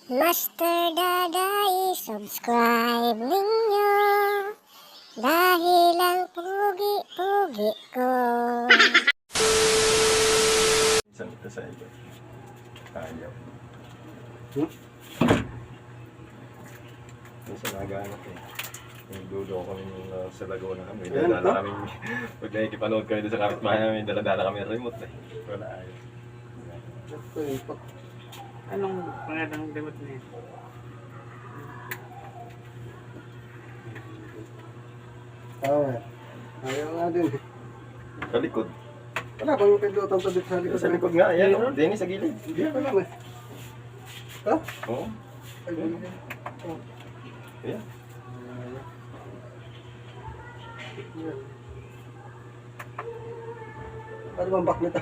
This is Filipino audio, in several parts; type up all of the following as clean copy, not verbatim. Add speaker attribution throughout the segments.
Speaker 1: Master Daday, subscribe ninyo dahil ang pugi-pugi ko.
Speaker 2: Isang ito sa iyo. Ayaw. Minsan nag-anak eh. Yung dulo ko sa Laguna kami. Dala kami. Pag nakikipanood kami sa kapitbahay namin, dala kami ng remote eh. Wala ayaw.
Speaker 3: Anong pangalang remote niya?
Speaker 4: Power. Ayaw nga din.
Speaker 2: Sa likod.
Speaker 4: Wala bang pindutan sa dito sa likod?
Speaker 2: Sa likod nga, ayan o. Dennis sa gilid.
Speaker 4: Hindi ko lang eh. Ha?
Speaker 2: Oo.
Speaker 4: Ay, hindi.
Speaker 2: Ayan.
Speaker 4: Ano bang back nito?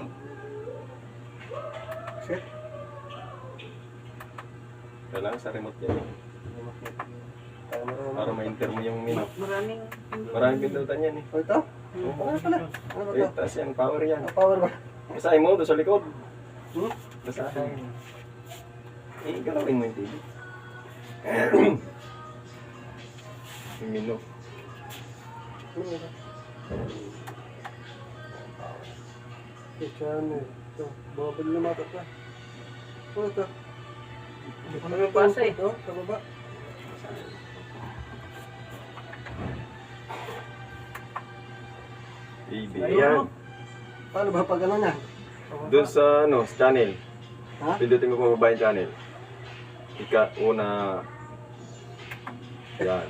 Speaker 4: Shit.
Speaker 2: Kailangan sa remote yan eh. Para ma-enter mo yung menu. Maraming pindutan yan eh.
Speaker 4: Oh, ito? Ano pala? Ano ba
Speaker 2: Eh,
Speaker 4: ito?
Speaker 2: taas yan, power yan.
Speaker 4: Power ba?
Speaker 2: Basahin mo doon sa likod.
Speaker 4: Hmm?
Speaker 2: Basahin. Eh, galawin mo yung TV. Yung menu.
Speaker 4: Channel. Ito. Bumabali na mata pa. Oh, ito.
Speaker 3: Hindi ko nababasa eh.
Speaker 4: Ito, sa baba.
Speaker 2: TV.
Speaker 3: Ayun.
Speaker 2: Ayan.
Speaker 4: Paano ba pag ano niya?
Speaker 2: Doon sa ano, sa channel.
Speaker 4: Ha?
Speaker 2: Pindutin mo kung mababa yung channel. Una. Yan.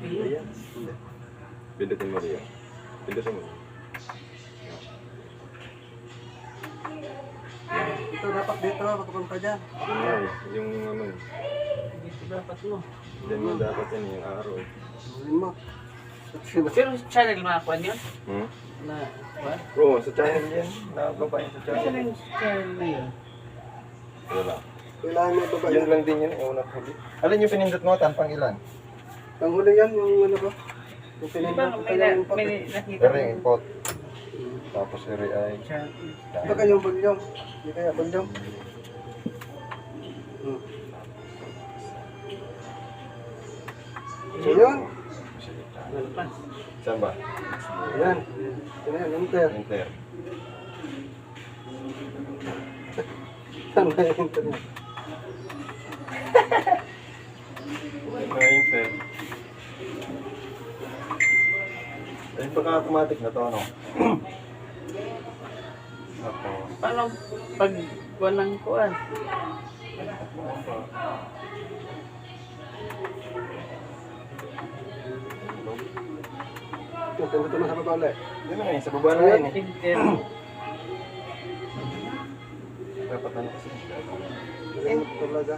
Speaker 2: Ayan. Pindutin mo riyan. Pindutin mo.
Speaker 4: Ito dapat dito, makapunta dyan.
Speaker 2: Ay, yung ano.
Speaker 3: Dito dapat mo.
Speaker 2: Diyan mo dapat yan, yung araw.
Speaker 4: Gawin mo. Sino?
Speaker 3: Pero channel makakuha niyo?
Speaker 2: Hmm?
Speaker 3: Na, what?
Speaker 2: Oo, sa channel yan. Nakababa yan sa
Speaker 3: Ano
Speaker 2: channel.
Speaker 3: yung channel na yun?
Speaker 2: Wala.
Speaker 4: Kailangan mo ito ba
Speaker 2: Yun lang din yun, unang huli. Alin yung pinindot mo, tanpang ilan?
Speaker 4: Panghuli yan, yung ano ba? Yung
Speaker 3: Di ba
Speaker 4: pinindot
Speaker 3: may,
Speaker 4: ka yung
Speaker 3: may
Speaker 4: pati.
Speaker 3: nakita
Speaker 2: Ere, import. Tapos ere ay.
Speaker 3: channel.
Speaker 4: Ito kayong balyong. Hindi kaya balyong. So yun.
Speaker 3: Lalpas.
Speaker 2: Saan ba?
Speaker 4: Ayan. Ito yan, enter.
Speaker 2: Enter.
Speaker 4: Saan ba yung enter niya?
Speaker 2: Enter. Ay, baka automatic na to, ano? Tapos,
Speaker 3: Paano pag walang kuwan?
Speaker 4: Ito, ito na sa baba ulit.
Speaker 2: yun na sa baba na yun eh.
Speaker 3: Enter.
Speaker 2: Dapat ano kasi.
Speaker 4: Ayan, talaga.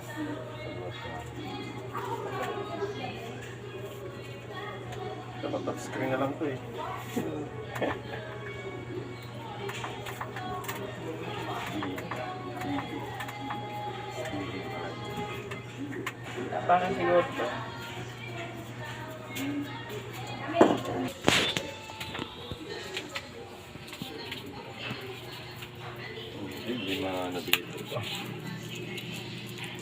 Speaker 2: Dapat touchscreen na lang to eh.
Speaker 3: Parang siguro to.
Speaker 2: Hindi na nabito ba?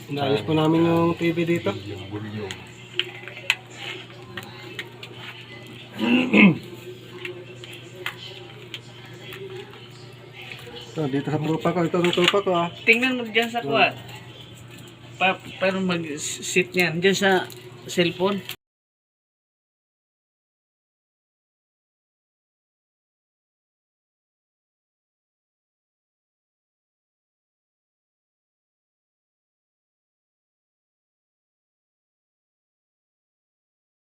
Speaker 4: Inayos po namin yung TV dito.
Speaker 2: Yung bulyong.
Speaker 4: So, dito sa tropa ko. Ito sa tropa ko ah.
Speaker 3: Tingnan mo dyan sa kuwan. Paano mag-sit niyan? Dyan sa cellphone.